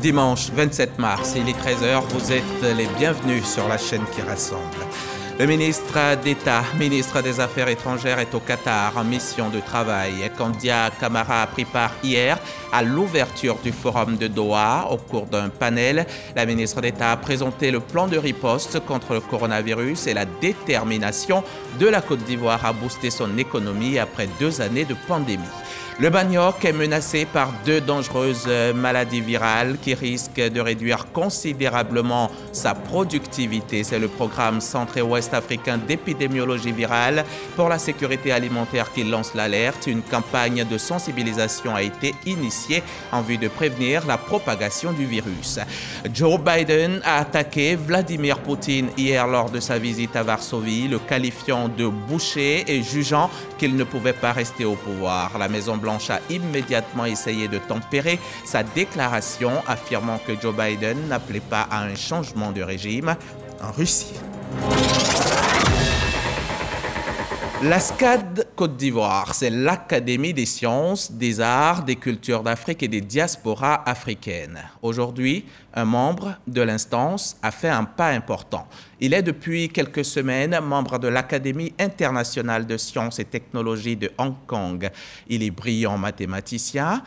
Dimanche 27 mars, il est 13h, vous êtes les bienvenus sur la chaîne qui rassemble. Le ministre d'État, ministre des Affaires étrangères, est au Qatar en mission de travail. Kandia Camara a pris part hier à l'ouverture du forum de Doha. Au cours d'un panel, la ministre d'État a présenté le plan de riposte contre le coronavirus et la détermination de la Côte d'Ivoire à booster son économie après 2 années de pandémie. Le manioc est menacé par 2 dangereuses maladies virales qui risquent de réduire considérablement sa productivité. C'est le programme Centre et Ouest africain d'épidémiologie virale pour la sécurité alimentaire qui lance l'alerte. Une campagne de sensibilisation a été initiée en vue de prévenir la propagation du virus. Joe Biden a attaqué Vladimir Poutine hier lors de sa visite à Varsovie, le qualifiant de boucher et jugeant qu'il ne pouvait pas rester au pouvoir. La Maison-Blanche a immédiatement essayé de tempérer sa déclaration, affirmant que Joe Biden n'appelait pas à un changement de régime en Russie. L'ASCAD Côte d'Ivoire, c'est l'Académie des sciences, des arts, des cultures d'Afrique et des diasporas africaines. Aujourd'hui, un membre de l'instance a fait un pas important. Il est depuis quelques semaines membre de l'Académie internationale de sciences et technologies de Hong Kong. Il est brillant mathématicien,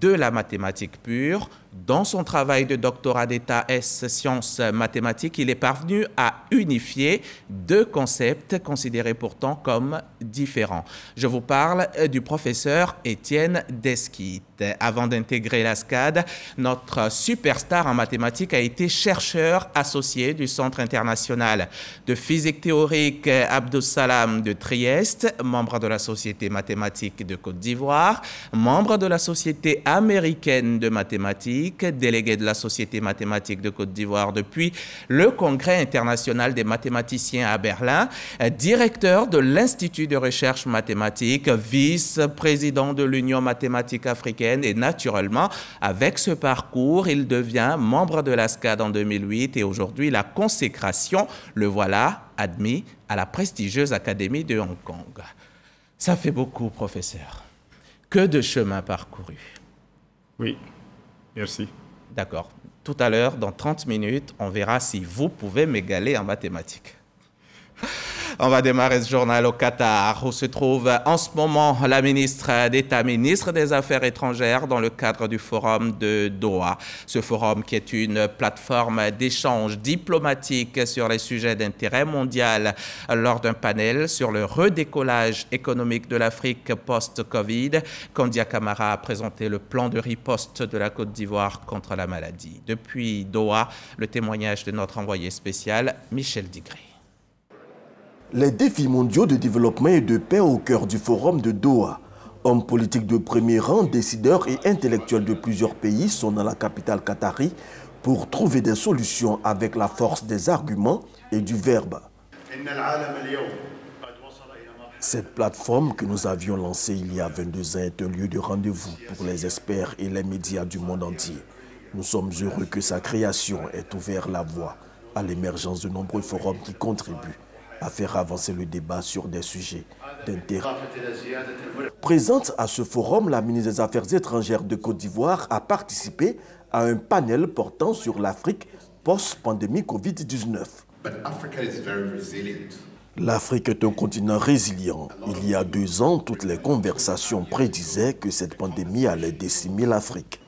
de la mathématique pure. Dans son travail de doctorat d'État S sciences mathématiques, il est parvenu à unifier 2 concepts considérés pourtant comme différents. Je vous parle du professeur Étienne Desquites. Avant d'intégrer l'ASCAD, notre superstar en mathématiques a été chercheur associé du Centre international de physique théorique Abdus Salam de Trieste, membre de la Société mathématique de Côte d'Ivoire, membre de la Société américaine de mathématiques, délégué de la Société mathématique de Côte d'Ivoire depuis le Congrès international des mathématiciens à Berlin, directeur de l'Institut de recherche mathématique, vice-président de l'Union mathématique africaine et naturellement, avec ce parcours, il devient membre de l'ASCAD en 2008 et aujourd'hui, la consécration, le voilà admis à la prestigieuse Académie de Hong Kong. Ça fait beaucoup, professeur. Que de chemin parcouru. Oui, merci. D'accord. Tout à l'heure, dans 30 minutes, on verra si vous pouvez m'égaler en mathématiques. On va démarrer ce journal au Qatar, où se trouve en ce moment la ministre d'État, ministre des Affaires étrangères, dans le cadre du forum de Doha. Ce forum qui est une plateforme d'échange diplomatique sur les sujets d'intérêt mondial lors d'un panel sur le redécollage économique de l'Afrique post-Covid. Kandia Camara a présenté le plan de riposte de la Côte d'Ivoire contre la maladie. Depuis Doha, le témoignage de notre envoyé spécial, Michel Digré. Les défis mondiaux de développement et de paix au cœur du forum de Doha. Hommes politiques de premier rang, décideurs et intellectuels de plusieurs pays sont dans la capitale qatari pour trouver des solutions avec la force des arguments et du verbe. Cette plateforme que nous avions lancée il y a 22 ans est un lieu de rendez-vous pour les experts et les médias du monde entier. Nous sommes heureux que sa création ait ouvert la voie à l'émergence de nombreux forums qui contribuent à faire avancer le débat sur des sujets d'intérêt. Présente à ce forum, la ministre des Affaires étrangères de Côte d'Ivoire a participé à un panel portant sur l'Afrique post-pandémie Covid-19. L'Afrique est un continent résilient. Il y a 2 ans, toutes les conversations prédisaient que cette pandémie allait décimer l'Afrique.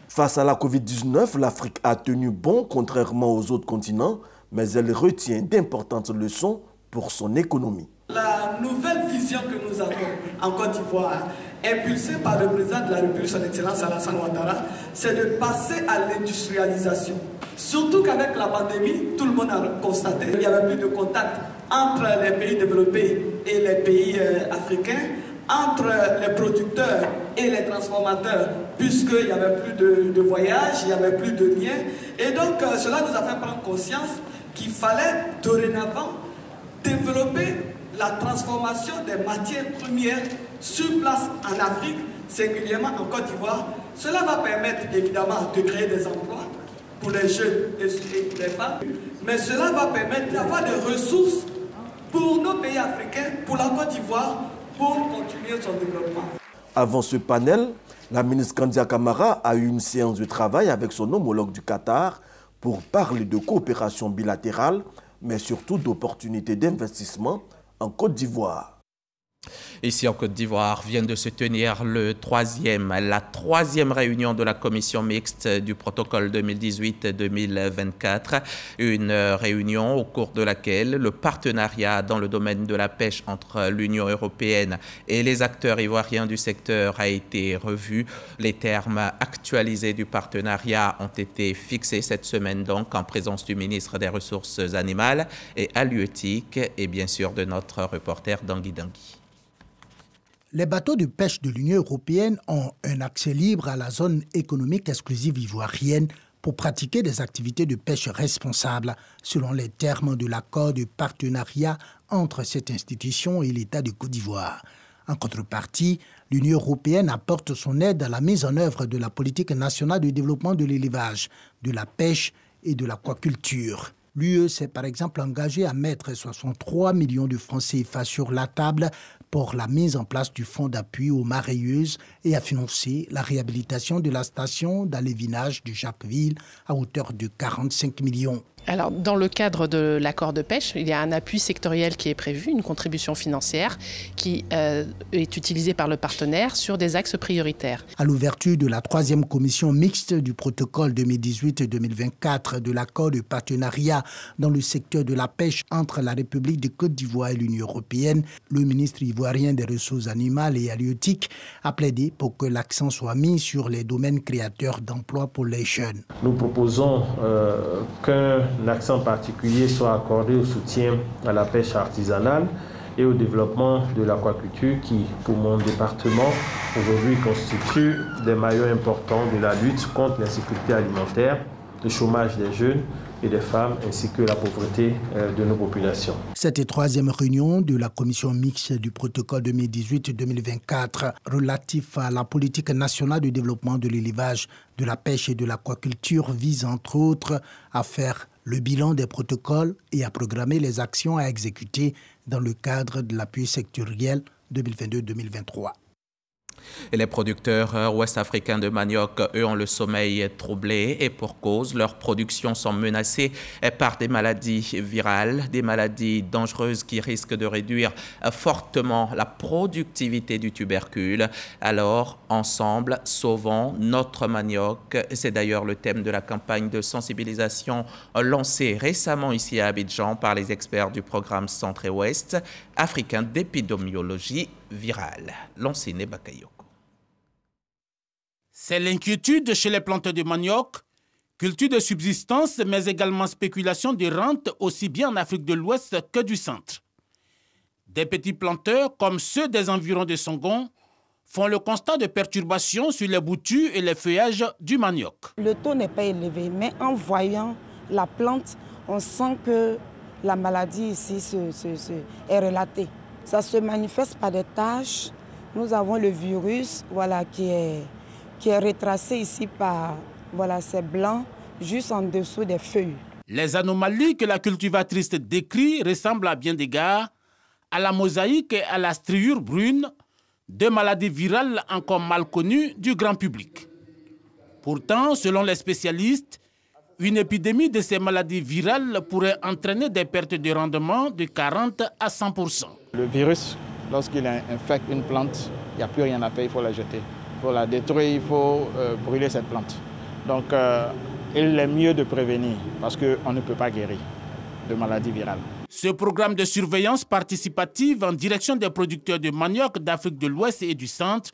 Face à la Covid-19, l'Afrique a tenu bon contrairement aux autres continents, mais elle retient d'importantes leçons pour son économie. La nouvelle vision que nous avons en Côte d'Ivoire, impulsée par le président de la République, son Excellence Alassane Ouattara, c'est de passer à l'industrialisation. Surtout qu'avec la pandémie, tout le monde a constaté qu'il n'y avait plus de contact entre les pays développés et les pays africains, entre les producteurs et les transformateurs, puisqu'il n'y avait plus de voyages, il n'y avait plus de liens. Et donc, cela nous a fait prendre conscience qu'il fallait dorénavant développer la transformation des matières premières sur place en Afrique, singulièrement en Côte d'Ivoire. Cela va permettre évidemment de créer des emplois pour les jeunes et les femmes, mais cela va permettre d'avoir des ressources pour nos pays africains, pour la Côte d'Ivoire, pour continuer son développement. Avant ce panel, la ministre Kandia Camara a eu une séance de travail avec son homologue du Qatar pour parler de coopération bilatérale, mais surtout d'opportunités d'investissement en Côte d'Ivoire. Ici en Côte d'Ivoire vient de se tenir la troisième réunion de la commission mixte du protocole 2018-2024. Une réunion au cours de laquelle le partenariat dans le domaine de la pêche entre l'Union européenne et les acteurs ivoiriens du secteur a été revu. Les termes actualisés du partenariat ont été fixés cette semaine donc en présence du ministre des Ressources animales et halieutiques et bien sûr de notre reporter Dangui Dangui. Les bateaux de pêche de l'Union européenne ont un accès libre à la zone économique exclusive ivoirienne pour pratiquer des activités de pêche responsables, selon les termes de l'accord de partenariat entre cette institution et l'État de Côte d'Ivoire. En contrepartie, l'Union européenne apporte son aide à la mise en œuvre de la politique nationale de développement de l'élevage, de la pêche et de l'aquaculture. L'UE s'est par exemple engagée à mettre 63 millions de francs CFA sur la table pour la mise en place du fonds d'appui aux mareyeuses et à financer la réhabilitation de la station d'alévinage de Jacquesville à hauteur de 45 millions. Alors, dans le cadre de l'accord de pêche, il y a un appui sectoriel qui est prévu, une contribution financière qui est utilisée par le partenaire sur des axes prioritaires. À l'ouverture de la troisième commission mixte du protocole 2018-2024 de l'accord de partenariat dans le secteur de la pêche entre la République de Côte d'Ivoire et l'Union européenne, le ministre ivoirien des Ressources animales et halieutiques a plaidé pour que l'accent soit mis sur les domaines créateurs d'emplois pour les jeunes. Nous proposons qu'un accent particulier soit accordé au soutien à la pêche artisanale et au développement de l'aquaculture qui, pour mon département, aujourd'hui constitue des maillons importants de la lutte contre l'insécurité alimentaire, le chômage des jeunes et des femmes, ainsi que la pauvreté de nos populations. Cette troisième réunion de la commission mixte du protocole 2018-2024 relatif à la politique nationale de développement de l'élevage, de la pêche et de l'aquaculture vise entre autres à faire le bilan des protocoles et à programmer les actions à exécuter dans le cadre de l'appui sectoriel 2022-2023. Et les producteurs ouest-africains de manioc, eux, ont le sommeil troublé et pour cause, leurs productions sont menacées par des maladies virales, des maladies dangereuses qui risquent de réduire fortement la productivité du tubercule. Alors, ensemble, sauvons notre manioc. C'est d'ailleurs le thème de la campagne de sensibilisation lancée récemment ici à Abidjan par les experts du programme Centre et Ouest africain d'épidémiologie virale. Lancine Bakayoko. C'est l'inquiétude chez les planteurs de manioc, culture de subsistance, mais également spéculation de rente aussi bien en Afrique de l'Ouest que du centre. Des petits planteurs, comme ceux des environs de Songon, font le constat de perturbations sur les boutures et les feuillages du manioc. Le taux n'est pas élevé, mais en voyant la plante, on sent que la maladie ici est relatée. Ça se manifeste par des taches. Nous avons le virus qui est retracé ici par ces blancs juste en dessous des feuilles. Les anomalies que la cultivatrice décrit ressemblent à bien d'égards à la mosaïque et à la striure brune, deux maladies virales encore mal connues du grand public. Pourtant, selon les spécialistes, une épidémie de ces maladies virales pourrait entraîner des pertes de rendement de 40 à 100%. Le virus, lorsqu'il infecte une plante, il n'y a plus rien à faire, il faut la jeter. Il faut la détruire, il faut brûler cette plante. Donc, il est mieux de prévenir parce qu'on ne peut pas guérir de maladies virales. Ce programme de surveillance participative en direction des producteurs de manioc d'Afrique de l'Ouest et du Centre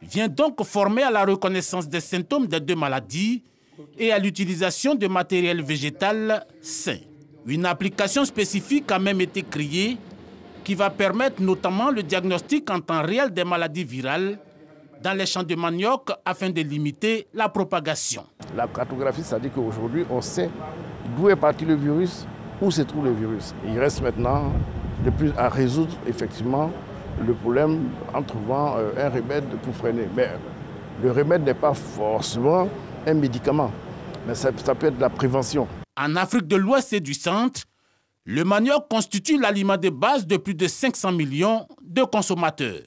vient donc former à la reconnaissance des symptômes des deux maladies et à l'utilisation de matériel végétal sain. Une application spécifique a même été créée qui va permettre notamment le diagnostic en temps réel des maladies virales dans les champs de manioc afin de limiter la propagation. La cartographie, ça dit qu'aujourd'hui, on sait d'où est parti le virus, où se trouve le virus. Il reste maintenant de plus à résoudre effectivement le problème en trouvant un remède pour freiner. Mais le remède n'est pas forcément un médicament, mais ça peut être de la prévention. En Afrique de l'Ouest et du Centre, le manioc constitue l'aliment de base de plus de 500 millions de consommateurs.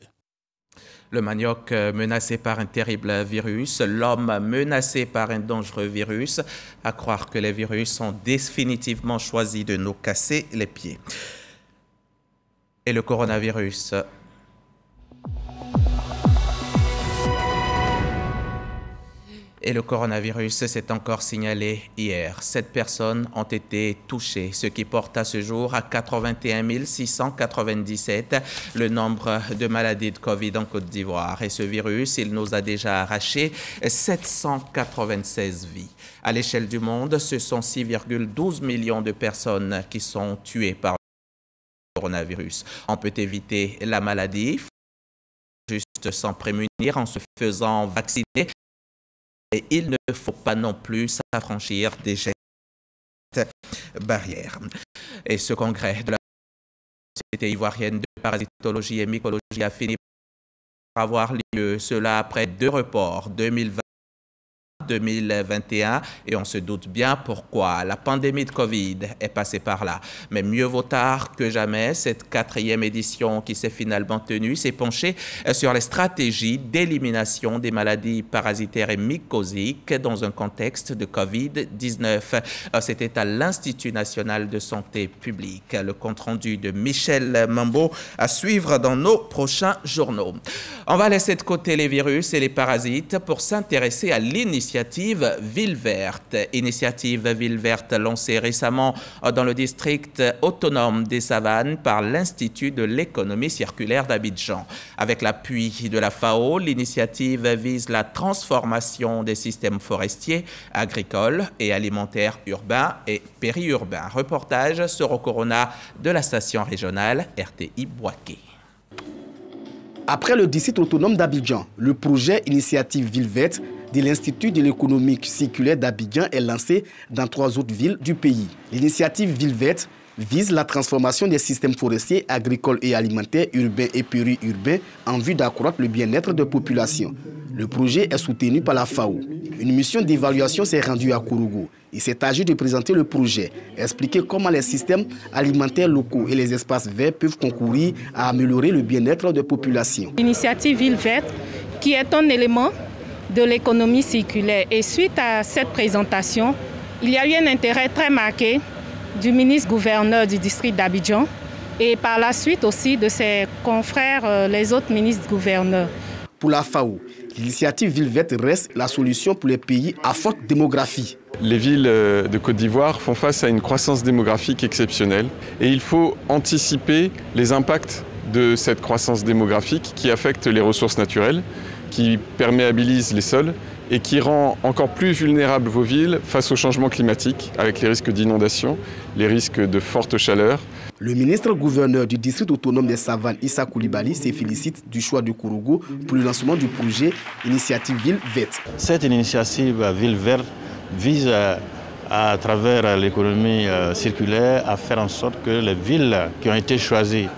Le manioc menacé par un terrible virus, l'homme menacé par un dangereux virus, à croire que les virus ont définitivement choisi de nous casser les pieds. Et le coronavirus. Et le coronavirus s'est encore signalé hier. 7 personnes ont été touchées, ce qui porte à ce jour à 81 697 le nombre de maladies de Covid en Côte d'Ivoire. Et ce virus, il nous a déjà arraché 796 vies. À l'échelle du monde, ce sont 6,12 millions de personnes qui sont tuées par le coronavirus. On peut éviter la maladie, juste s'en prémunir en se faisant vacciner. Et il ne faut pas non plus s'affranchir des gestes barrières. Et ce congrès de la Société ivoirienne de parasitologie et mycologie a fini par avoir lieu, cela après 2 reports, 2021, et on se doute bien pourquoi. La pandémie de Covid est passée par là. Mais mieux vaut tard que jamais. Cette 4e édition qui s'est finalement tenue s'est penchée sur les stratégies d'élimination des maladies parasitaires et mycosiques dans un contexte de Covid-19. C'était à l'Institut national de santé publique. Le compte-rendu de Michel Mambo à suivre dans nos prochains journaux. On va laisser de côté les virus et les parasites pour s'intéresser à l'initiative Ville Verte. Initiative Ville Verte lancée récemment dans le district autonome des Savanes par l'Institut de l'économie circulaire d'Abidjan. Avec l'appui de la FAO, l'initiative vise la transformation des systèmes forestiers, agricoles et alimentaires urbains et périurbains. Reportage sur au Corona de la station régionale RTI Boaké. Après le district autonome d'Abidjan, le projet Initiative Ville Verte de l'Institut de l'économie circulaire d'Abidjan est lancé dans 3 autres villes du pays. L'initiative Ville Verte vise la transformation des systèmes forestiers, agricoles et alimentaires, urbains et périurbains en vue d'accroître le bien-être des populations. Le projet est soutenu par la FAO. Une mission d'évaluation s'est rendue à Kourougou. Il s'est agi de présenter le projet, expliquer comment les systèmes alimentaires locaux et les espaces verts peuvent concourir à améliorer le bien-être des populations. L'initiative Ville Verte, qui est un élément de l'économie circulaire. Et suite à cette présentation, il y a eu un intérêt très marqué du ministre-gouverneur du district d'Abidjan et par la suite aussi de ses confrères, les autres ministres-gouverneurs. Pour la FAO, l'initiative Ville Verte reste la solution pour les pays à forte démographie. Les villes de Côte d'Ivoire font face à une croissance démographique exceptionnelle et il faut anticiper les impacts de cette croissance démographique qui affecte les ressources naturelles, qui perméabilise les sols et qui rend encore plus vulnérables vos villes face au changement climatique avec les risques d'inondation, les risques de forte chaleur. Le ministre-gouverneur du district autonome des Savanes, Issa Koulibaly, se félicite du choix de Kourougou pour le lancement du projet Initiative Ville Verte. Cette initiative Ville Verte vise à travers l'économie circulaire à faire en sorte que les villes qui ont été choisies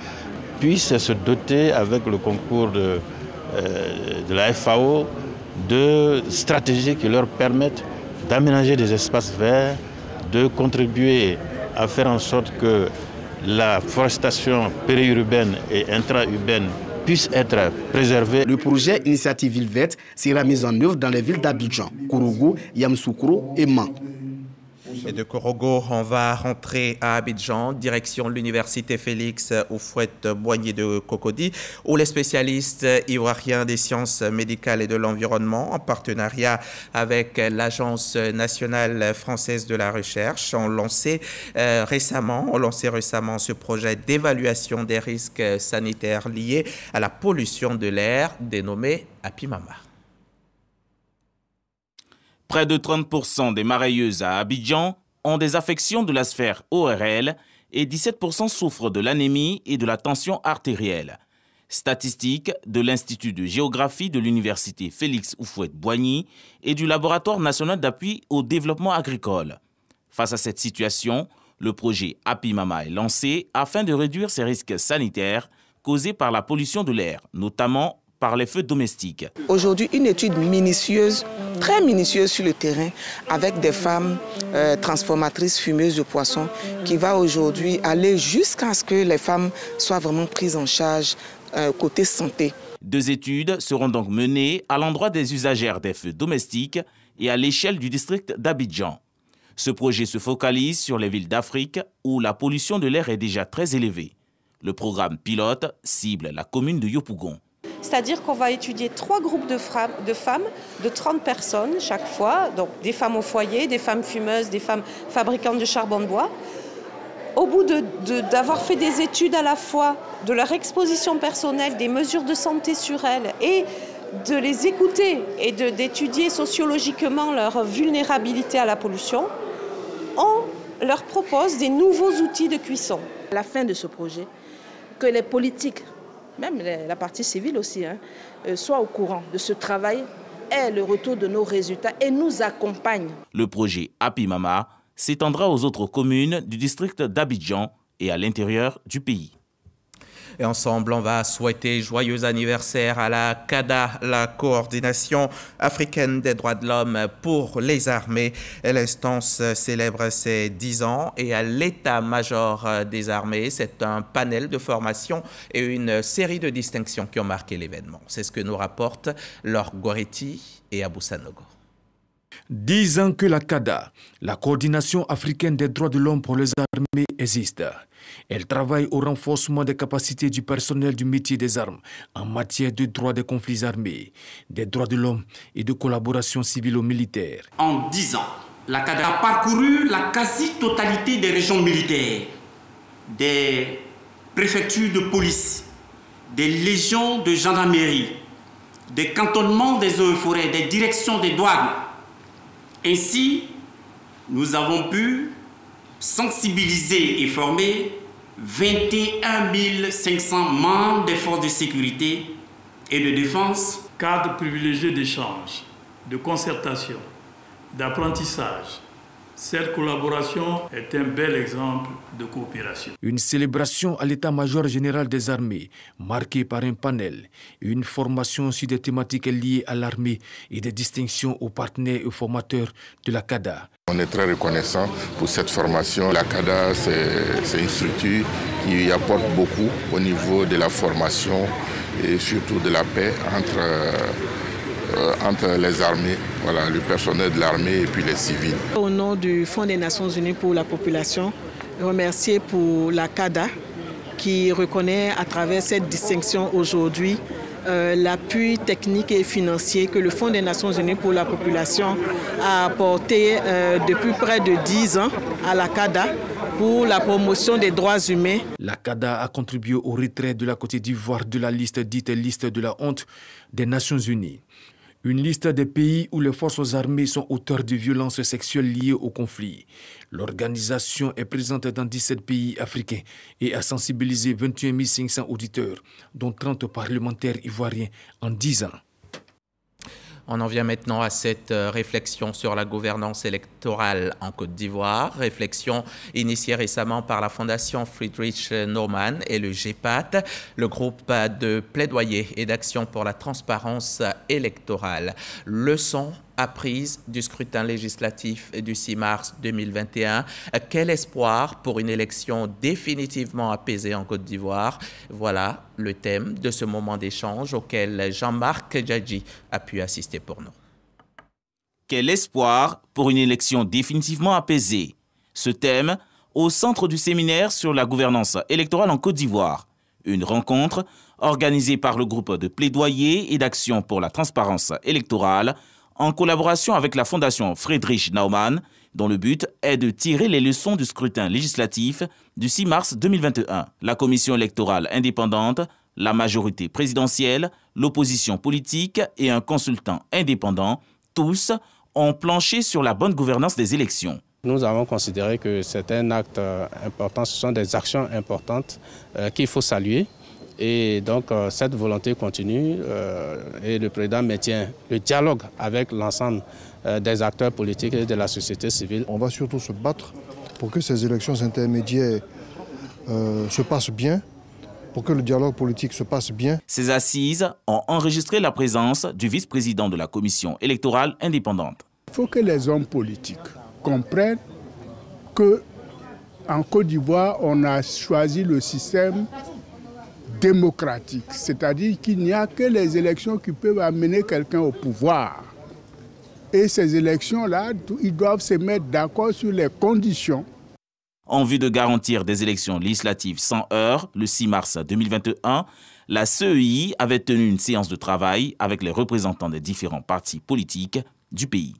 puissent se doter avec le concours de la FAO de stratégies qui leur permettent d'aménager des espaces verts, de contribuer à faire en sorte que la forestation périurbaine et intra-urbaine puisse être préservée. Le projet Initiative Ville Verte sera mis en œuvre dans les villes d'Abidjan, Kourougou, Yamoussoukro et Man. Et de Kourougou, on va rentrer à Abidjan, direction l'université Félix Houphouët-Boigny de Cocody, où les spécialistes ivoiriens des sciences médicales et de l'environnement, en partenariat avec l'Agence nationale française de la recherche, ont lancé récemment ce projet d'évaluation des risques sanitaires liés à la pollution de l'air, dénommé Apimama. Près de 30% des marailleuses à Abidjan ont des affections de la sphère ORL et 17% souffrent de l'anémie et de la tension artérielle. Statistiques de l'Institut de géographie de l'université Félix Houphouët-Boigny et du Laboratoire national d'appui au développement agricole. Face à cette situation, le projet Apimama est lancé afin de réduire ces risques sanitaires causés par la pollution de l'air, notamment par les feux domestiques. Aujourd'hui, une étude minutieuse, très minutieuse sur le terrain, avec des femmes transformatrices fumeuses de poissons, qui va aujourd'hui aller jusqu'à ce que les femmes soient vraiment prises en charge côté santé. 2 études seront donc menées à l'endroit des usagères des feux domestiques et à l'échelle du district d'Abidjan. Ce projet se focalise sur les villes d'Afrique où la pollution de l'air est déjà très élevée. Le programme pilote cible la commune de Yopougon. C'est-à-dire qu'on va étudier 3 groupes de femmes de 30 personnes chaque fois, donc des femmes au foyer, des femmes fumeuses, des femmes fabricantes de charbon de bois. Au bout d'avoir fait des études à la fois de leur exposition personnelle, des mesures de santé sur elles et de les écouter et d'étudier sociologiquement leur vulnérabilité à la pollution, on leur propose des nouveaux outils de cuisson. À la fin de ce projet, que les politiques, même la partie civile aussi, soient au courant de ce travail, aient le retour de nos résultats et nous accompagnent. Le projet Happy Mama s'étendra aux autres communes du district d'Abidjan et à l'intérieur du pays. Et ensemble, on va souhaiter joyeux anniversaire à la CADA, la Coordination africaine des droits de l'homme pour les armées. L'instance célèbre ses 10 ans et à l'état-major des armées, c'est un panel de formation et une série de distinctions qui ont marqué l'événement. C'est ce que nous rapportent Laure Goretti et Abou Sanogo. 10 ans que la CADA, la Coordination africaine des droits de l'homme pour les armées, existe. Elle travaille au renforcement des capacités du personnel du métier des armes en matière de droits des conflits armés, des droits de l'homme et de collaboration civilo-militaire. En 10 ans, la CADA a parcouru la quasi-totalité des régions militaires, des préfectures de police, des légions de gendarmerie, des cantonnements des eaux et forêts, des directions des douanes. Ainsi, nous avons pu sensibiliser et former 21 500 membres des forces de sécurité et de défense. Cadre privilégié d'échange, de concertation, d'apprentissage. Cette collaboration est un bel exemple de coopération. Une célébration à l'état-major général des armées, marquée par un panel, une formation sur des thématiques liées à l'armée et des distinctions aux partenaires et aux formateurs de la CADA. On est très reconnaissant pour cette formation. La CADA, c'est une structure qui apporte beaucoup au niveau de la formation et surtout de la paix entre les armées, voilà, le personnel de l'armée et puis les civils. Au nom du Fonds des Nations Unies pour la population, remercier pour la CADA qui reconnaît à travers cette distinction aujourd'hui l'appui technique et financier que le Fonds des Nations Unies pour la population a apporté depuis près de 10 ans à la CADA pour la promotion des droits humains. La CADA a contribué au retrait de la Côte d'Ivoire de la liste dite liste de la honte des Nations Unies. Une liste des pays où les forces armées sont auteurs de violences sexuelles liées au conflit. L'organisation est présente dans 17 pays africains et a sensibilisé 21 500 auditeurs, dont 30 parlementaires ivoiriens en 10 ans. On en vient maintenant à cette réflexion sur la gouvernance électorale en Côte d'Ivoire, réflexion initiée récemment par la Fondation Friedrich Naumann et le GEPAT, le groupe de plaidoyer et d'action pour la transparence électorale. Leçon apprise du scrutin législatif du 6 mars 2021. Quel espoir pour une élection définitivement apaisée en Côte d'Ivoire? Voilà le thème de ce moment d'échange auquel Jean-Marc Djadji a pu assister pour nous. Quel espoir pour une élection définitivement apaisée? Ce thème au centre du séminaire sur la gouvernance électorale en Côte d'Ivoire. Une rencontre organisée par le groupe de plaidoyer et d'action pour la transparence électorale en collaboration avec la Fondation Friedrich Naumann, dont le but est de tirer les leçons du scrutin législatif du 6 mars 2021. La commission électorale indépendante, la majorité présidentielle, l'opposition politique et un consultant indépendant, tous ont planché sur la bonne gouvernance des élections. Nous avons considéré que c'est un acte important, ce sont des actions importantes qu'il faut saluer. Et donc cette volonté continue et le président maintient le dialogue avec l'ensemble des acteurs politiques et de la société civile. On va surtout se battre pour que ces élections intermédiaires se passent bien, pour que le dialogue politique se passe bien. Ces assises ont enregistré la présence du vice-président de la commission électorale indépendante. Il faut que les hommes politiques comprennent qu'en Côte d'Ivoire, on a choisi le système démocratique, c'est-à-dire qu'il n'y a que les élections qui peuvent amener quelqu'un au pouvoir. Et ces élections-là, ils doivent se mettre d'accord sur les conditions. En vue de garantir des élections législatives sans heurts, le 6 mars 2021, la CEI avait tenu une séance de travail avec les représentants des différents partis politiques du pays.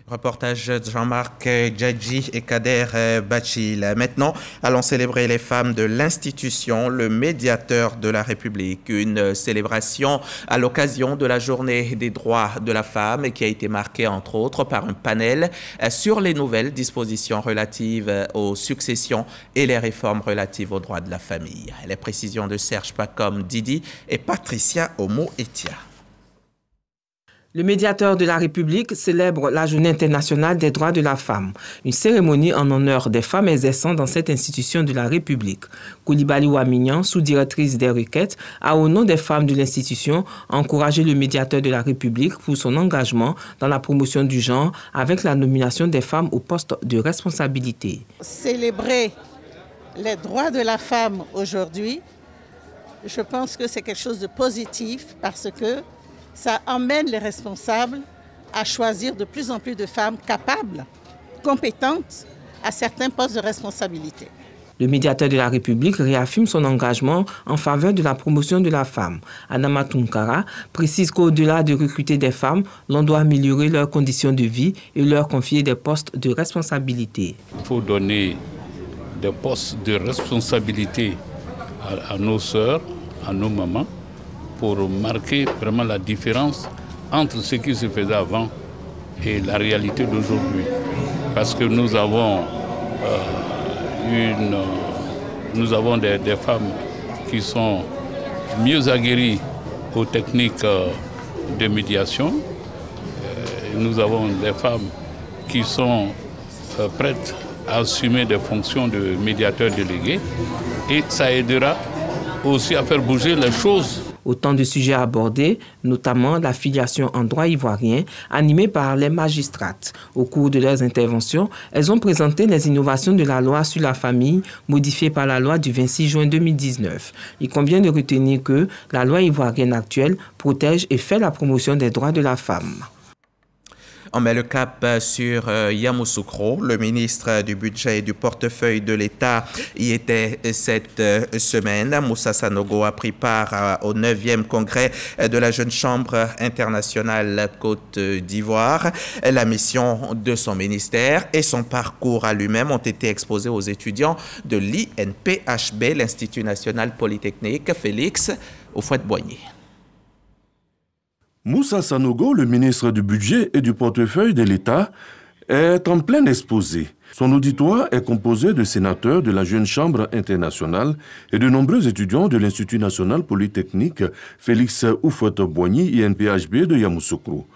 Reportage de Jean-Marc Djadji et Kader Bachil. Maintenant, allons célébrer les femmes de l'institution, le médiateur de la République. Une célébration à l'occasion de la journée des droits de la femme qui a été marquée entre autres par un panel sur les nouvelles dispositions relatives aux successions et les réformes relatives aux droits de la famille. Les précisions de Serge Pacom Didi et Patricia Omo-Etia. Le médiateur de la République célèbre la Journée internationale des droits de la femme, une cérémonie en honneur des femmes exerçant dans cette institution de la République. Koulibaly Ouamignan, sous-directrice des requêtes, a au nom des femmes de l'institution encouragé le médiateur de la République pour son engagement dans la promotion du genre avec la nomination des femmes au poste de responsabilité. Célébrer les droits de la femme aujourd'hui, je pense que c'est quelque chose de positif parce que ça emmène les responsables à choisir de plus en plus de femmes capables, compétentes à certains postes de responsabilité. Le médiateur de la République réaffirme son engagement en faveur de la promotion de la femme. Anama Tunkara précise qu'au-delà de recruter des femmes, l'on doit améliorer leurs conditions de vie et leur confier des postes de responsabilité. Il faut donner des postes de responsabilité à nos sœurs, à nos mamans, pour marquer vraiment la différence entre ce qui se faisait avant et la réalité d'aujourd'hui. Parce que nous avons, des femmes qui sont mieux aguerries aux techniques de médiation. Nous avons des femmes qui sont prêtes à assumer des fonctions de médiateur délégué. Et ça aidera aussi à faire bouger les choses. Autant de sujets abordés, notamment la filiation en droit ivoirien, animée par les magistrates. Au cours de leurs interventions, elles ont présenté les innovations de la loi sur la famille, modifiée par la loi du 26 juin 2019. Il convient de retenir que la loi ivoirienne actuelle protège et fait la promotion des droits de la femme. On met le cap sur Yamoussoukro. Le ministre du Budget et du Portefeuille de l'État y était cette semaine. Moussa Sanogo a pris part au 9e congrès de la Jeune Chambre internationale Côte d'Ivoire. La mission de son ministère et son parcours à lui-même ont été exposés aux étudiants de l'INPHB, l'Institut national polytechnique Félix Houphouët-Boigny. Moussa Sanogo, le ministre du Budget et du Portefeuille de l'État, est en plein exposé. Son auditoire est composé de sénateurs de la Jeune Chambre internationale et de nombreux étudiants de l'Institut national polytechnique Félix Houphouët-Boigny, INPHB de Yamoussoukro.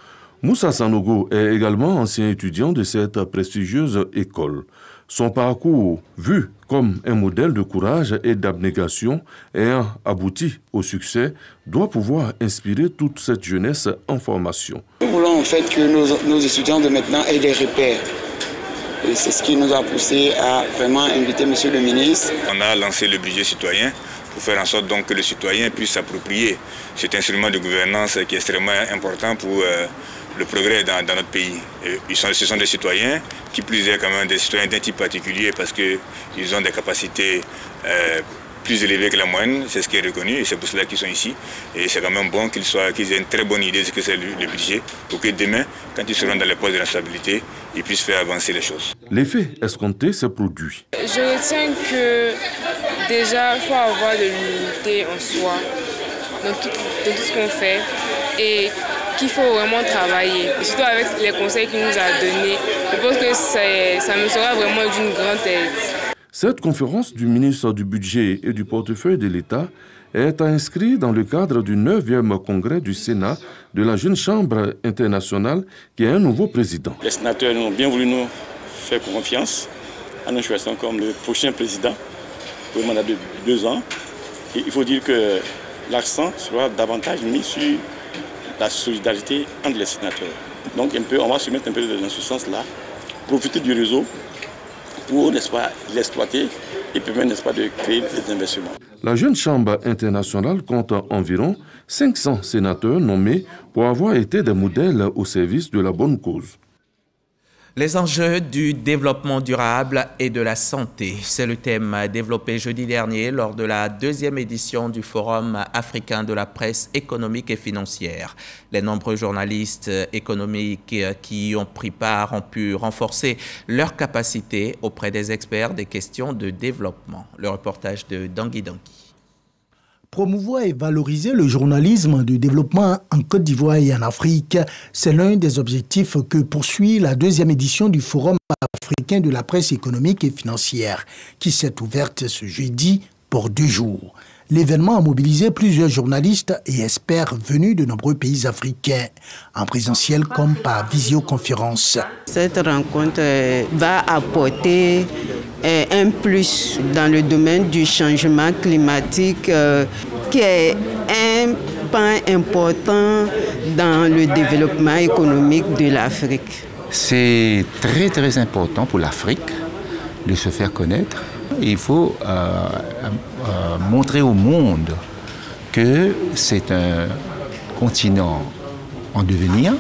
Moussa Sanogo est également ancien étudiant de cette prestigieuse école. Son parcours, vu comme un modèle de courage et d'abnégation ayant abouti au succès, doit pouvoir inspirer toute cette jeunesse en formation. Nous voulons en fait que nos étudiants de maintenant aient des repères. Et c'est ce qui nous a poussé à vraiment inviter M. le ministre. On a lancé le budget citoyen pour faire en sorte donc que le citoyen puisse s'approprier cet instrument de gouvernance qui est extrêmement important pour le progrès dans notre pays. Et ce sont des citoyens, qui plus est quand même des citoyens d'un type particulier parce qu'ils ont des capacités plus élevées que la moyenne, c'est ce qui est reconnu et c'est pour cela qu'ils sont ici. Et c'est quand même bon qu'ils aient une très bonne idée de ce que c'est le budget pour que demain, quand ils seront dans les postes de responsabilité, ils puissent faire avancer les choses. L'effet escompté s'est produit. Je retiens que déjà, il faut avoir de l'unité en soi dans tout ce qu'on fait et qu'il faut vraiment travailler, et surtout avec les conseils qu'il nous a donnés. Je pense que ça me sera vraiment d'une grande aide. Cette conférence du ministre du Budget et du Portefeuille de l'État est inscrite dans le cadre du 9e congrès du Sénat de la Jeune Chambre internationale qui a un nouveau président. Les sénateurs ont bien voulu nous faire confiance en nous choisissant comme le prochain président pour un mandat de 2 ans. Et il faut dire que l'accent sera davantage mis sur la solidarité entre les sénateurs. Donc on va se mettre un peu dans ce sens-là, profiter du réseau pour, n'est-ce pas, l'exploiter et permettre, n'est-ce pas, de créer des investissements. La Jeune Chambre internationale compte environ 500 sénateurs nommés pour avoir été des modèles au service de la bonne cause. Les enjeux du développement durable et de la santé, c'est le thème développé jeudi dernier lors de la 2e édition du Forum africain de la presse économique et financière. Les nombreux journalistes économiques qui y ont pris part ont pu renforcer leur capacité auprès des experts des questions de développement. Le reportage de Dangui Dangui. Promouvoir et valoriser le journalisme de développement en Côte d'Ivoire et en Afrique, c'est l'un des objectifs que poursuit la 2e édition du Forum africain de la presse économique et financière, qui s'est ouverte ce jeudi pour 2 jours. L'événement a mobilisé plusieurs journalistes et experts venus de nombreux pays africains, en présentiel comme par visioconférence. Cette rencontre va apporter un plus dans le domaine du changement climatique, qui est un pan important dans le développement économique de l'Afrique. C'est très très important pour l'Afrique de se faire connaître. Il faut montrer au monde que c'est un continent en devenir.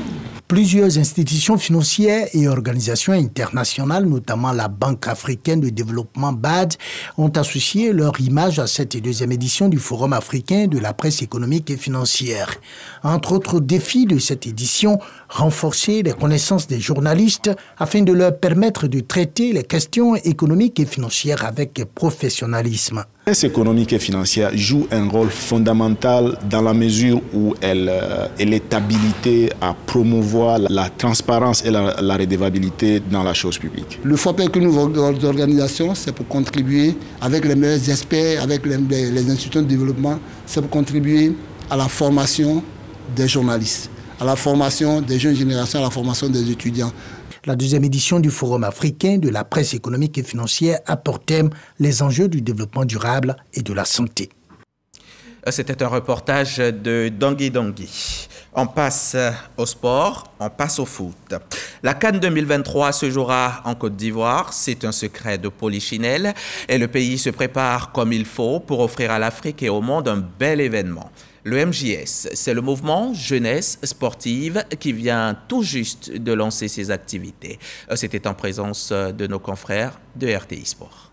Plusieurs institutions financières et organisations internationales, notamment la Banque africaine de développement BAD, ont associé leur image à cette 2e édition du Forum africain de la presse économique et financière. Entre autres défis de cette édition, renforcer les connaissances des journalistes afin de leur permettre de traiter les questions économiques et financières avec professionnalisme. La presse économique et financière joue un rôle fondamental dans la mesure où elle est habilitée à promouvoir la transparence et la redevabilité dans la chose publique. Le FOPEC que nous organisons, c'est pour contribuer avec les meilleurs experts, avec les institutions de développement, c'est pour contribuer à la formation des journalistes, à la formation des jeunes générations, à la formation des étudiants. La 2e édition du Forum africain de la presse économique et financière a pour thème les enjeux du développement durable et de la santé. C'était un reportage de Dangui Dangui. On passe au sport, on passe au foot. La CAN 2023 se jouera en Côte d'Ivoire. C'est un secret de Polichinelle. Et le pays se prépare comme il faut pour offrir à l'Afrique et au monde un bel événement. Le MJS, c'est le mouvement Jeunesse Sportive qui vient tout juste de lancer ses activités. C'était en présence de nos confrères de RTI Sport.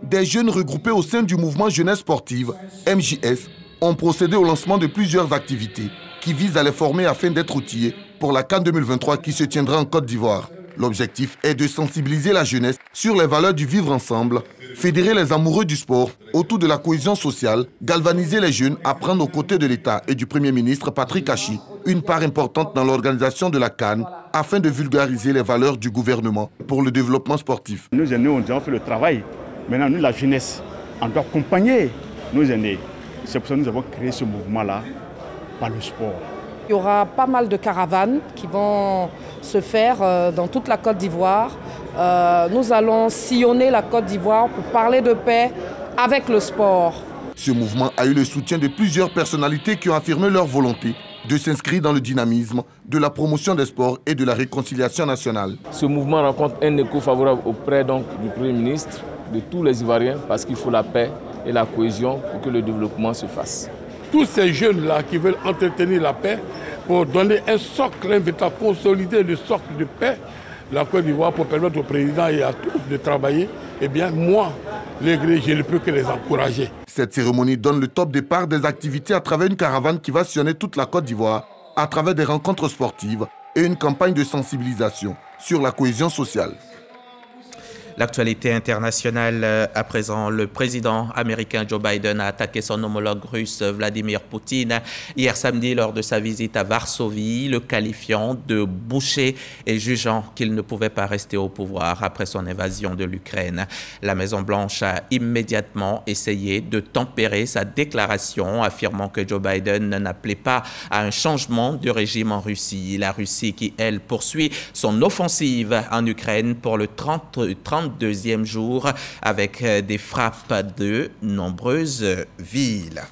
Des jeunes regroupés au sein du mouvement Jeunesse Sportive, MJS, ont procédé au lancement de plusieurs activités qui visent à les former afin d'être outillés pour la CAN 2023 qui se tiendra en Côte d'Ivoire. L'objectif est de sensibiliser la jeunesse sur les valeurs du vivre ensemble, fédérer les amoureux du sport autour de la cohésion sociale, galvaniser les jeunes à prendre aux côtés de l'État et du Premier ministre Patrick Achi une part importante dans l'organisation de la CAN afin de vulgariser les valeurs du gouvernement pour le développement sportif. Nous aînés, on fait le travail. Maintenant, nous, la jeunesse, on doit accompagner nos aînés. C'est pour ça que nous avons créé ce mouvement-là par le sport. Il y aura pas mal de caravanes qui vont se faire dans toute la Côte d'Ivoire. Nous allons sillonner la Côte d'Ivoire pour parler de paix avec le sport. Ce mouvement a eu le soutien de plusieurs personnalités qui ont affirmé leur volonté de s'inscrire dans le dynamisme de la promotion des sports et de la réconciliation nationale. Ce mouvement rencontre un écho favorable auprès du Premier ministre, de tous les Ivoiriens, parce qu'il faut la paix et la cohésion pour que le développement se fasse. Tous ces jeunes-là qui veulent entretenir la paix, pour donner un socle, à consolider le socle de paix, la Côte d'Ivoire, pour permettre au président et à tous de travailler, eh bien moi, les Grecs, je ne peux que les encourager. Cette cérémonie donne le top départ des activités à travers une caravane qui va sillonner toute la Côte d'Ivoire, à travers des rencontres sportives et une campagne de sensibilisation sur la cohésion sociale. L'actualité internationale à présent, le président américain Joe Biden a attaqué son homologue russe Vladimir Poutine hier samedi lors de sa visite à Varsovie, le qualifiant de boucher et jugeant qu'il ne pouvait pas rester au pouvoir après son invasion de l'Ukraine. La Maison-Blanche a immédiatement essayé de tempérer sa déclaration, affirmant que Joe Biden n'appelait pas à un changement de régime en Russie. La Russie qui, elle, poursuit son offensive en Ukraine pour le 32e jour avec des frappes de nombreuses villes.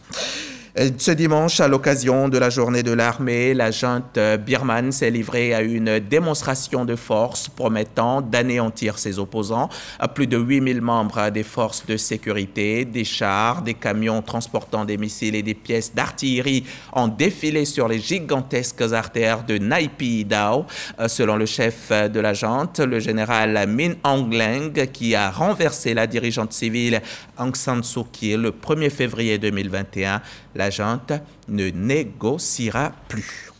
Ce dimanche, à l'occasion de la journée de l'armée, la junte birmane s'est livrée à une démonstration de force promettant d'anéantir ses opposants. Plus de 8000 membres des forces de sécurité, des chars, des camions transportant des missiles et des pièces d'artillerie ont défilé sur les gigantesques artères de Naypyi Dao. Selon le chef de la junte, le général Min Aung Hlaing, qui a renversé la dirigeante civile Aung San Suu Kyi le 1er février 2021, la junte ne négociera plus.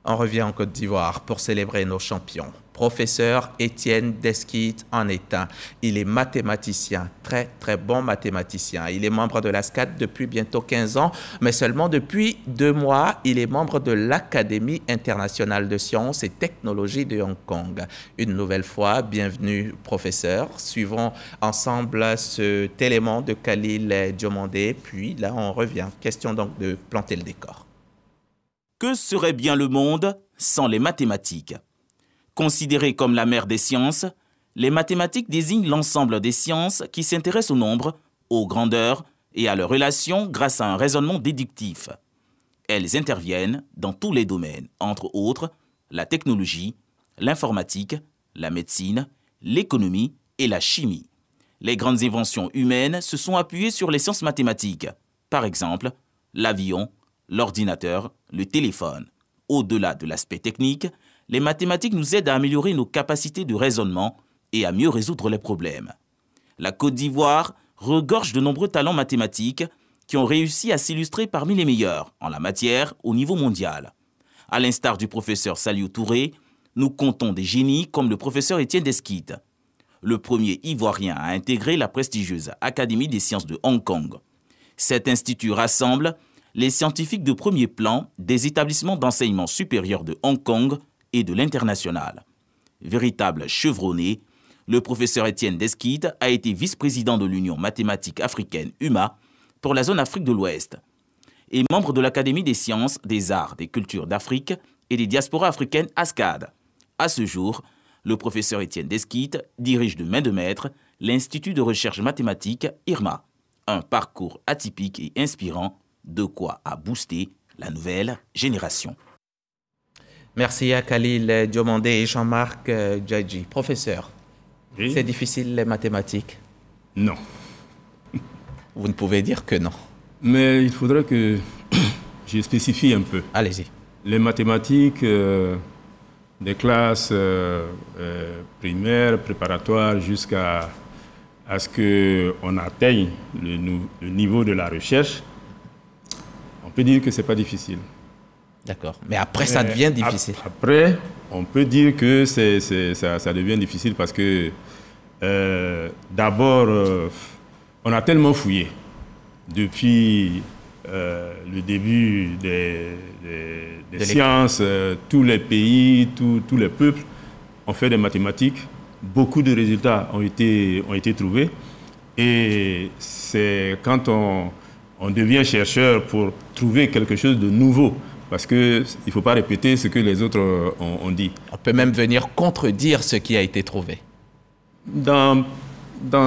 On revient en Côte d'Ivoire pour célébrer nos champions. Professeur Étienne Desquites en est un. Il est mathématicien, très bon mathématicien. Il est membre de l'ASCAD depuis bientôt 15 ans, mais seulement depuis 2 mois, il est membre de l'Académie internationale de sciences et technologies de Hong Kong. Une nouvelle fois, bienvenue professeur. Suivons ensemble cet élément de Khalil Diomandé, puis là on revient. Question donc de planter le décor. Que serait bien le monde sans les mathématiques ? Considérées comme la mère des sciences, les mathématiques désignent l'ensemble des sciences qui s'intéressent au nombre, aux grandeurs et à leurs relations grâce à un raisonnement déductif. Elles interviennent dans tous les domaines, entre autres la technologie, l'informatique, la médecine, l'économie et la chimie. Les grandes inventions humaines se sont appuyées sur les sciences mathématiques, par exemple l'avion, l'ordinateur, le téléphone. Au-delà de l'aspect technique, les mathématiques nous aident à améliorer nos capacités de raisonnement et à mieux résoudre les problèmes. La Côte d'Ivoire regorge de nombreux talents mathématiques qui ont réussi à s'illustrer parmi les meilleurs en la matière au niveau mondial. À l'instar du professeur Saliou Touré, nous comptons des génies comme le professeur Étienne Desquites, le premier Ivoirien à intégrer la prestigieuse Académie des sciences de Hong Kong. Cet institut rassemble les scientifiques de premier plan des établissements d'enseignement supérieur de Hong Kong et de l'international. Véritable chevronné, le professeur Étienne Desquites a été vice-président de l'Union mathématique africaine UMA pour la zone Afrique de l'Ouest et membre de l'Académie des sciences, des arts, des cultures d'Afrique et des diasporas africaines ASCAD. À ce jour, le professeur Étienne Desquites dirige de main de maître l'Institut de recherche mathématique IRMA. Un parcours atypique et inspirant, de quoi à booster la nouvelle génération. Merci à Khalil Diomandé et Jean-Marc Djadji. Professeur, oui. C'est difficile les mathématiques? Non. Vous ne pouvez dire que non. Mais il faudrait que je spécifie un peu. Allez-y. Les mathématiques des classes primaires, préparatoires, jusqu'à ce qu'on atteigne le niveau de la recherche, on peut dire que ce n'est pas difficile. D'accord. Mais après, ça devient difficile. Après, on peut dire que ça devient difficile parce que, d'abord, on a tellement fouillé depuis le début des sciences, tous les pays, tous les peuples ont fait des mathématiques. Beaucoup de résultats ont été trouvés. Et c'est quand on devient chercheur pour trouver quelque chose de nouveau. Parce qu'il ne faut pas répéter ce que les autres ont dit. On peut même venir contredire ce qui a été trouvé. Dans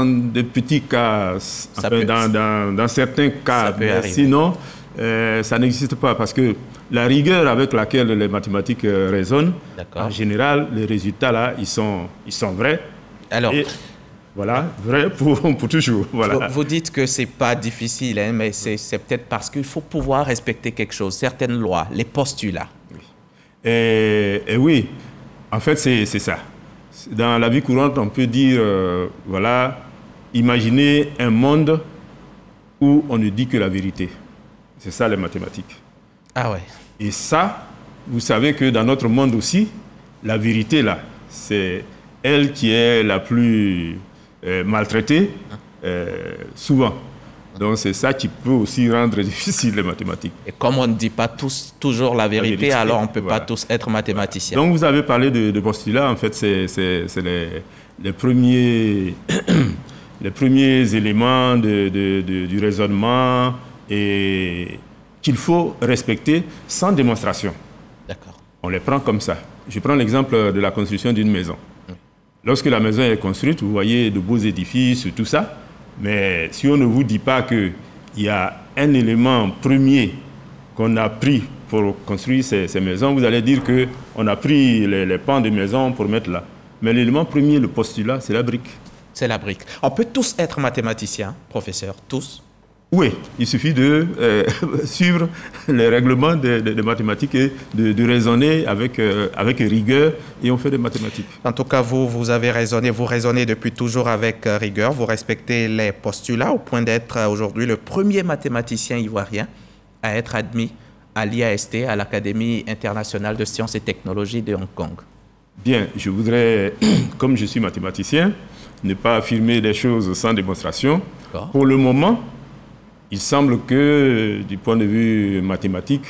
des petits cas, dans certains cas, sinon, ça n'existe pas. Parce que la rigueur avec laquelle les mathématiques raisonnent, en général, les résultats là, ils sont vrais. Alors, voilà, vrai pour toujours. Voilà. Vous dites que ce n'est pas difficile, hein, mais c'est peut-être parce qu'il faut pouvoir respecter quelque chose, certaines lois, les postulats. Oui. Et oui, en fait, c'est ça. Dans la vie courante, on peut dire, voilà, imaginez un monde où on ne dit que la vérité. C'est ça les mathématiques. Ah ouais. Et ça, vous savez que dans notre monde aussi, la vérité, là, c'est elle qui est la plus maltraitée, souvent. Donc c'est ça qui peut aussi rendre difficile les mathématiques. Et comme on ne dit pas toujours la vérité, alors on ne peut pas tous être mathématiciens. Donc vous avez parlé de postulats, en fait c'est les premiers éléments du raisonnement et qu'il faut respecter sans démonstration. D'accord. On les prend comme ça. Je prends l'exemple de la construction d'une maison. Lorsque la maison est construite, vous voyez de beaux édifices, tout ça. Mais si on ne vous dit pas qu'il il y a un élément premier qu'on a pris pour construire ces maisons, vous allez dire qu'on a pris les pans de maisons pour mettre là. Mais l'élément premier, le postulat, c'est la brique. C'est la brique. On peut tous être mathématiciens, professeur, tous? Oui, il suffit de suivre les règlements des mathématiques et de raisonner avec rigueur, et on fait des mathématiques. En tout cas, vous avez raisonné, vous raisonnez depuis toujours avec rigueur, vous respectez les postulats au point d'être aujourd'hui le premier mathématicien ivoirien à être admis à l'IAST, à l'Académie internationale de sciences et technologies de Hong Kong. Bien, je voudrais, comme je suis mathématicien, ne pas affirmer des choses sans démonstration. Pour le moment, il semble que, du point de vue mathématique,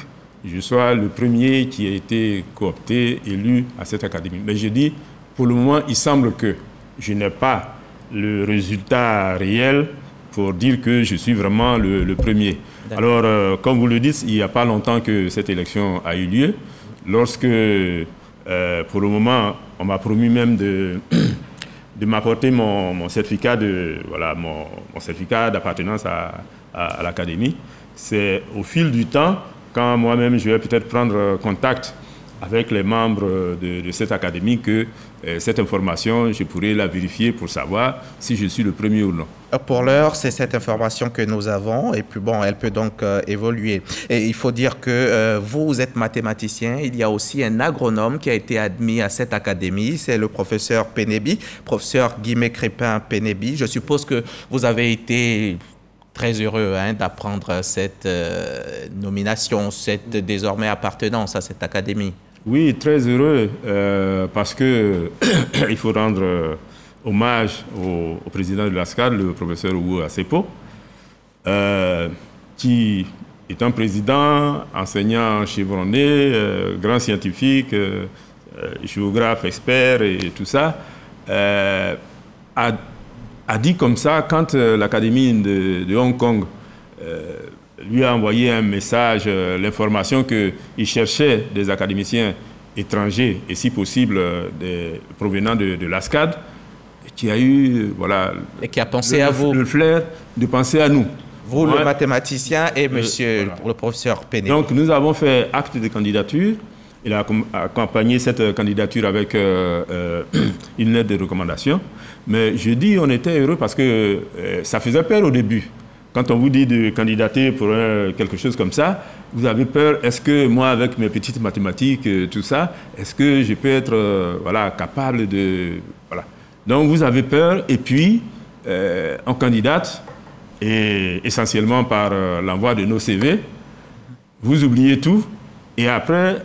je sois le premier qui a été coopté, élu à cette académie. Mais je dis, pour le moment, il semble que je n'ai pas le résultat réel pour dire que je suis vraiment le premier. Alors, comme vous le dites, il n'y a pas longtemps que cette élection a eu lieu. Lorsque, pour le moment, on m'a promis même de m'apporter mon certificat mon certificat d'appartenance à l'académie. C'est au fil du temps, quand moi-même je vais peut-être prendre contact avec les membres de cette académie, que cette information, je pourrai la vérifier pour savoir si je suis le premier ou non. Pour l'heure, c'est cette information que nous avons, et puis bon, elle peut donc évoluer. Et il faut dire que vous êtes mathématicien, il y a aussi un agronome qui a été admis à cette académie, c'est le professeur Pénébi, professeur Guillemé Crépin Pénébi. Je suppose que vous avez été très heureux d'apprendre cette nomination, cette désormais appartenance à cette académie. Oui, très heureux, parce que il faut rendre hommage au président de l'ASCAD, le professeur Ouo Asepo, qui est un président, enseignant chevronné, grand scientifique, géographe, expert et tout ça, a dit comme ça, quand l'Académie de Hong Kong lui a envoyé un message, l'information qu'il cherchait des académiciens étrangers et si possible provenant de l'ASCAD, qui a eu et qui a pensé à vous, le flair de penser à nous. Vous, le mathématicien, et monsieur le professeur Pénébi. Donc nous avons fait acte de candidature. Il a accompagné cette candidature avec une lettre de recommandation. Mais je dis on était heureux parce que ça faisait peur au début. Quand on vous dit de candidater pour quelque chose comme ça, vous avez peur, est-ce que moi, avec mes petites mathématiques, tout ça, est-ce que je peux être capable de... Voilà. Donc vous avez peur, et puis on candidate, et essentiellement par l'envoi de nos CV, vous oubliez tout, et après...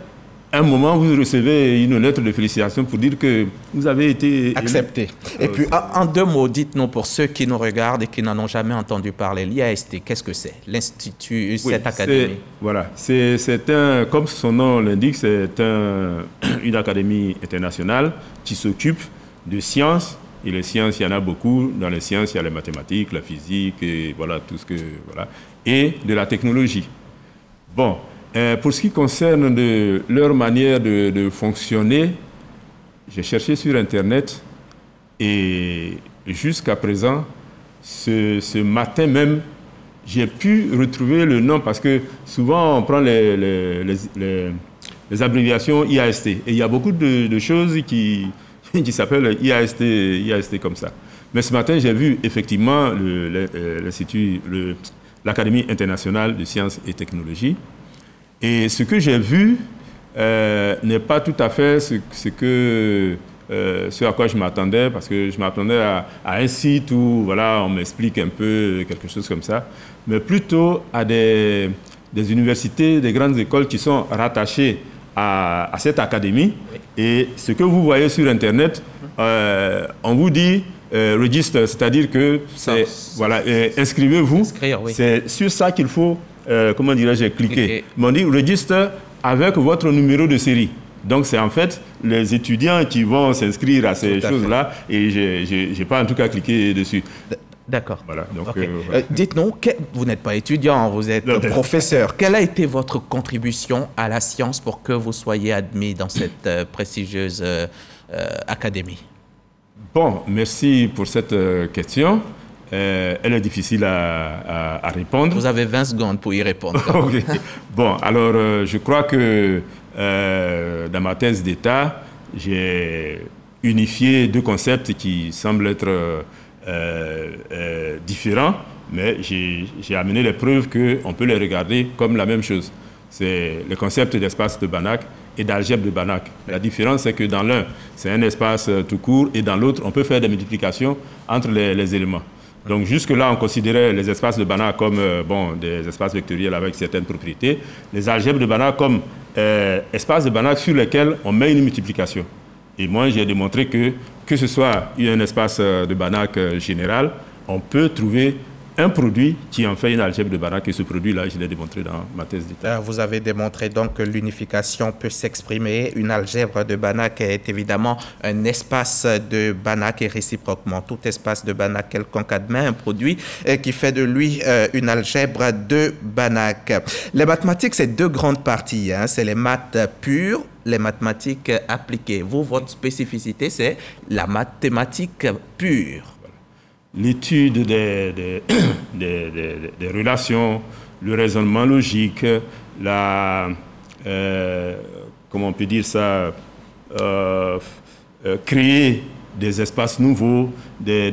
un moment, vous recevez une lettre de félicitations pour dire que vous avez été accepté. Et puis, en deux mots, dites-nous pour ceux qui nous regardent et qui n'en ont jamais entendu parler, l'IAST, qu'est-ce que c'est? L'Institut, cette académie? Voilà, c'est comme son nom l'indique, c'est une académie internationale qui s'occupe de sciences. Et les sciences, il y en a beaucoup. Dans les sciences, il y a les mathématiques, la physique, et voilà, tout ce que... Voilà. Et de la technologie. Bon. Pour ce qui concerne leur manière de fonctionner, j'ai cherché sur Internet et jusqu'à présent, ce matin même, j'ai pu retrouver le nom parce que souvent on prend les abréviations IAST et il y a beaucoup de choses qui s'appellent IAST comme ça. Mais ce matin, j'ai vu effectivement l'Académie internationale de sciences et technologies. Et ce que j'ai vu n'est pas tout à fait ce à quoi je m'attendais, parce que je m'attendais à un site où on m'explique un peu quelque chose comme ça, mais plutôt à des universités, des grandes écoles qui sont rattachées à cette académie. Et ce que vous voyez sur Internet, on vous dit register, c'est-à-dire que inscrivez-vous. Oui. C'est sur ça qu'il faut comment dirais-je, cliquer. Ils m'ont dit register avec votre numéro de série. Donc c'est en fait les étudiants qui vont s'inscrire à ces choses-là et j'ai pas en tout cas cliqué dessus. D'accord. Voilà, donc, dites-nous, vous n'êtes pas étudiant, vous êtes professeur. Quelle a été votre contribution à la science pour que vous soyez admis dans cette prestigieuse académie? Bon, merci pour cette question. elle est difficile à répondre. Vous avez 20 secondes pour y répondre. Okay. Bon, alors je crois que dans ma thèse d'État, j'ai unifié deux concepts qui semblent être différents, mais j'ai amené les preuves qu'on peut les regarder comme la même chose. C'est le concept d'espace de Banach et d'algèbre de Banach. La différence, c'est que dans l'un, c'est un espace tout court, et dans l'autre, on peut faire des multiplications entre les éléments. Donc jusque-là, on considérait les espaces de Banach comme des espaces vectoriels avec certaines propriétés, les algèbres de Banach comme espaces de Banach sur lesquels on met une multiplication. Et moi, j'ai démontré que ce soit un espace de Banach général, on peut trouver un produit qui en fait une algèbre de Banach, et ce produit-là, je l'ai démontré dans ma thèse d'État. Vous avez démontré donc que l'unification peut s'exprimer. Une algèbre de Banach est évidemment un espace de Banach et réciproquement. Tout espace de Banach quelconque admet un produit qui fait de lui une algèbre de Banach. Les mathématiques, c'est deux grandes parties. C'est les maths pures, les mathématiques appliquées. Vous, votre spécificité, c'est la mathématique pure. L'étude des relations, le raisonnement logique, comment on peut dire ça, créer des espaces nouveaux, des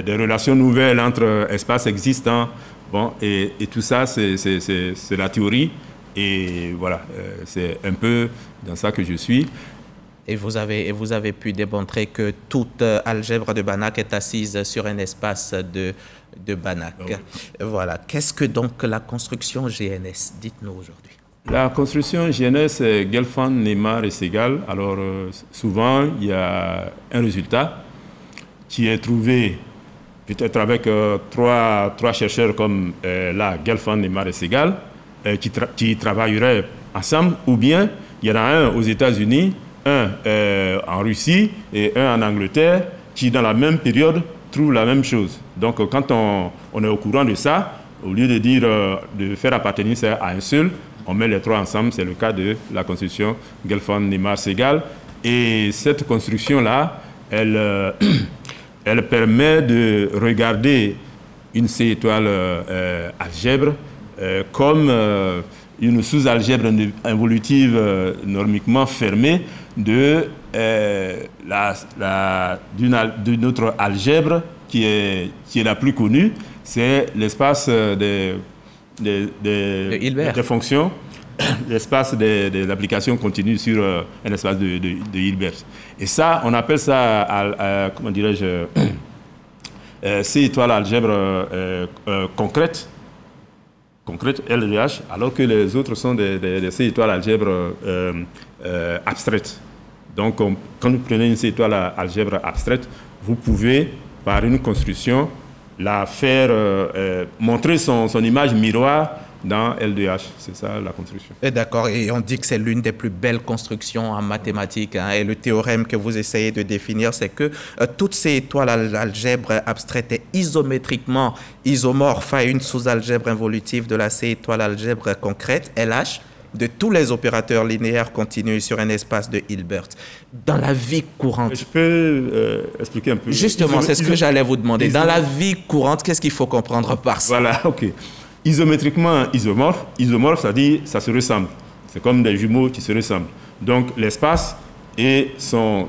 relations nouvelles entre espaces existants. Bon, et tout ça, c'est la théorie. Et voilà, c'est un peu dans ça que je suis. Et vous avez pu démontrer que toute algèbre de Banach est assise sur un espace de Banach. Oui. Voilà. Qu'est-ce que donc la construction GNS? Dites-nous aujourd'hui. La construction GNS, c'est Gelfand, Neyman et Segal. Alors, souvent, il y a un résultat qui est trouvé peut-être avec trois chercheurs comme Gelfand, Neyman et Segal, qui travailleraient ensemble, ou bien il y en a un aux États-Unis, un en Russie et un en Angleterre, qui dans la même période trouvent la même chose. Donc quand on est au courant de ça, au lieu de dire de faire appartenir ça à un seul, on met les trois ensemble. C'est le cas de la construction Gelfand, Neyman, Segal. Et cette construction-là, elle permet de regarder une C-étoile algèbre comme une sous-algèbre involutive normiquement fermée d'une autre algèbre qui est la plus connue, c'est l'espace des fonctions, l'espace des applications continues sur un espace de Hilbert. Et ça, on appelle ça, comment dirais-je, C-étoile algèbre concrète, LDH, alors que les autres sont des C-étoiles algèbres abstraites. Donc, quand vous prenez une C-étoile algèbre abstraite, vous pouvez, par une construction, la faire montrer son image miroir dans LDH. C'est ça la construction. D'accord, et on dit que c'est l'une des plus belles constructions en mathématiques. Et le théorème que vous essayez de définir, c'est que toutes ces étoiles algèbres abstraites est isométriquement isomorphe à une sous-algèbre involutive de la C-étoile algèbre concrète, LH, de tous les opérateurs linéaires continus sur un espace de Hilbert. Dans la vie courante... Je peux expliquer un peu. Justement, c'est ce que j'allais vous demander. Dans la vie courante, qu'est-ce qu'il faut comprendre par ça? Voilà, ok. Isométriquement isomorphe, ça dit ça se ressemble. C'est comme des jumeaux qui se ressemblent. Donc l'espace et son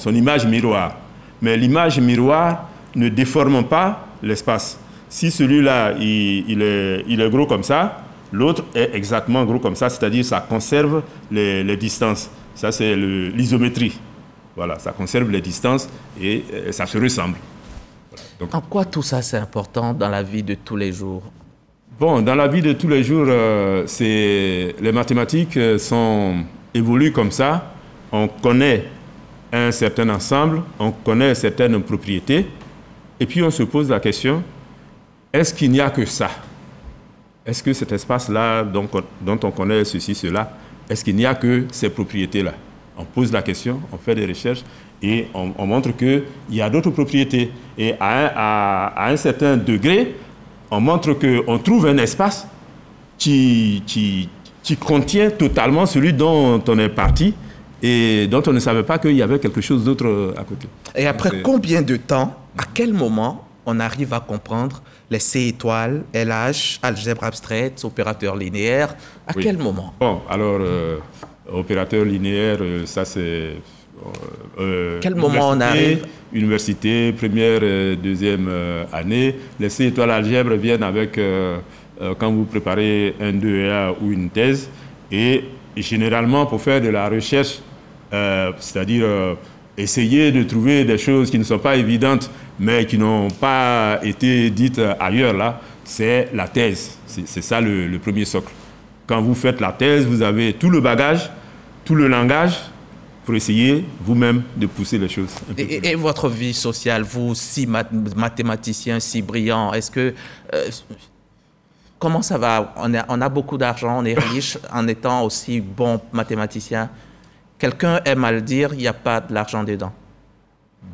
image miroir. Mais l'image miroir ne déforme pas l'espace. Si celui-là, il est gros comme ça, l'autre est exactement gros comme ça, c'est-à-dire ça conserve les distances. Ça, c'est l'isométrie. Voilà, ça conserve les distances et ça se ressemble. Voilà. Donc, en quoi tout ça, c'est important dans la vie de tous les jours? Bon, dans la vie de tous les jours, les mathématiques évoluent comme ça. On connaît un certain ensemble, on connaît certaines propriétés, et puis on se pose la question, est-ce qu'il n'y a que ça? Est-ce que cet espace-là, dont on connaît ceci, cela, est-ce qu'il n'y a que ces propriétés-là? On pose la question, on fait des recherches, et on montre qu'il y a d'autres propriétés. Et à un certain degré, on montre qu'on trouve un espace qui contient totalement celui dont on est parti et dont on ne savait pas qu'il y avait quelque chose d'autre à côté. Et après combien de temps, à quel moment, on arrive à comprendre les C étoiles, LH, algèbre abstraite, opérateur linéaire? À quel moment? Bon, alors, opérateur linéaire, ça c'est... quel moment on arrive? Université, première, deuxième année. Les C étoiles algèbre viennent avec, quand vous préparez un 2EA ou une thèse, et généralement pour faire de la recherche, c'est-à-dire essayer de trouver des choses qui ne sont pas évidentes, mais qui n'ont pas été dites ailleurs, là, c'est la thèse. C'est ça le premier socle. Quand vous faites la thèse, vous avez tout le bagage, tout le langage, pour essayer vous-même de pousser les choses. Et votre vie sociale, vous, si mathématicien, si brillant, est-ce que... comment ça va? On a beaucoup d'argent, on est riche en étant aussi bon mathématicien. Quelqu'un aime à le dire, il n'y a pas de l'argent dedans.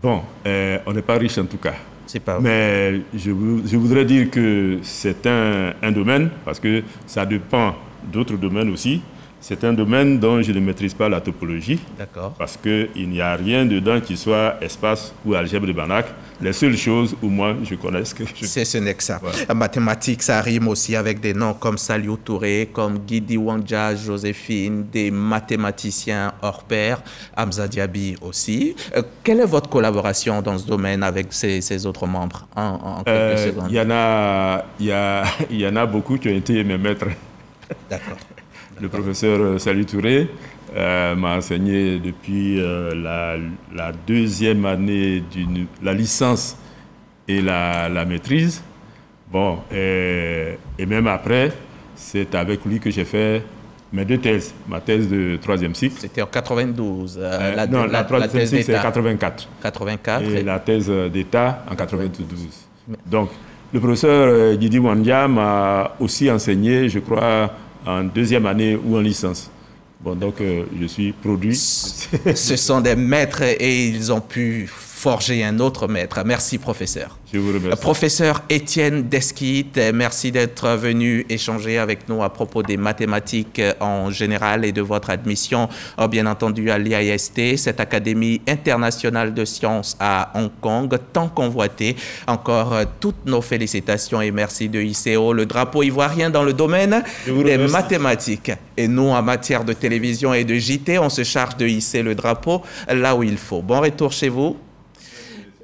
Bon, on n'est pas riche en tout cas. C'est pas vrai. Mais je voudrais dire que c'est un domaine, parce que ça dépend d'autres domaines aussi. C'est un domaine dont je ne maîtrise pas la topologie. D'accord. Parce qu'il n'y a rien dedans qui soit espace ou algèbre de Banach. Les seules choses où moi je connais ce n'est que ça. Ouais. En mathématiques, ça rime aussi avec des noms comme Saliou Touré, comme Guidi Wangja, Joséphine, des mathématiciens hors pair, Hamza Diaby aussi. Quelle est votre collaboration dans ce domaine avec ces autres membres en quelques secondes? Il y en a beaucoup qui ont été mes maîtres. D'accord. Le professeur Saliou Touré m'a enseigné depuis la deuxième année la licence et la maîtrise. Bon, et même après, c'est avec lui que j'ai fait mes deux thèses. Ma thèse de troisième cycle. C'était en 92. Non, la troisième cycle, c'est 84. 84. Et la thèse d'État en 92. Donc, le professeur Guidi Wangja m'a aussi enseigné, je crois, en deuxième année ou en licence. Bon, donc je suis produit. Ce sont des maîtres et ils ont pu forger un autre maître. Merci, professeur. Je vous remercie. Professeur Étienne Desquites, merci d'être venu échanger avec nous à propos des mathématiques en général et de votre admission, bien entendu, à l'IAST, cette Académie internationale de sciences à Hong Kong, tant convoitée. Encore toutes nos félicitations et merci de ICO, le drapeau ivoirien dans le domaine des mathématiques. Et nous, en matière de télévision et de JT, on se charge de hisser le drapeau là où il faut. Bon retour chez vous.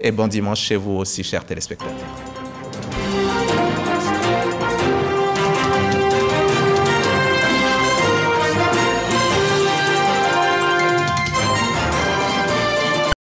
Et bon dimanche chez vous aussi, chers téléspectateurs.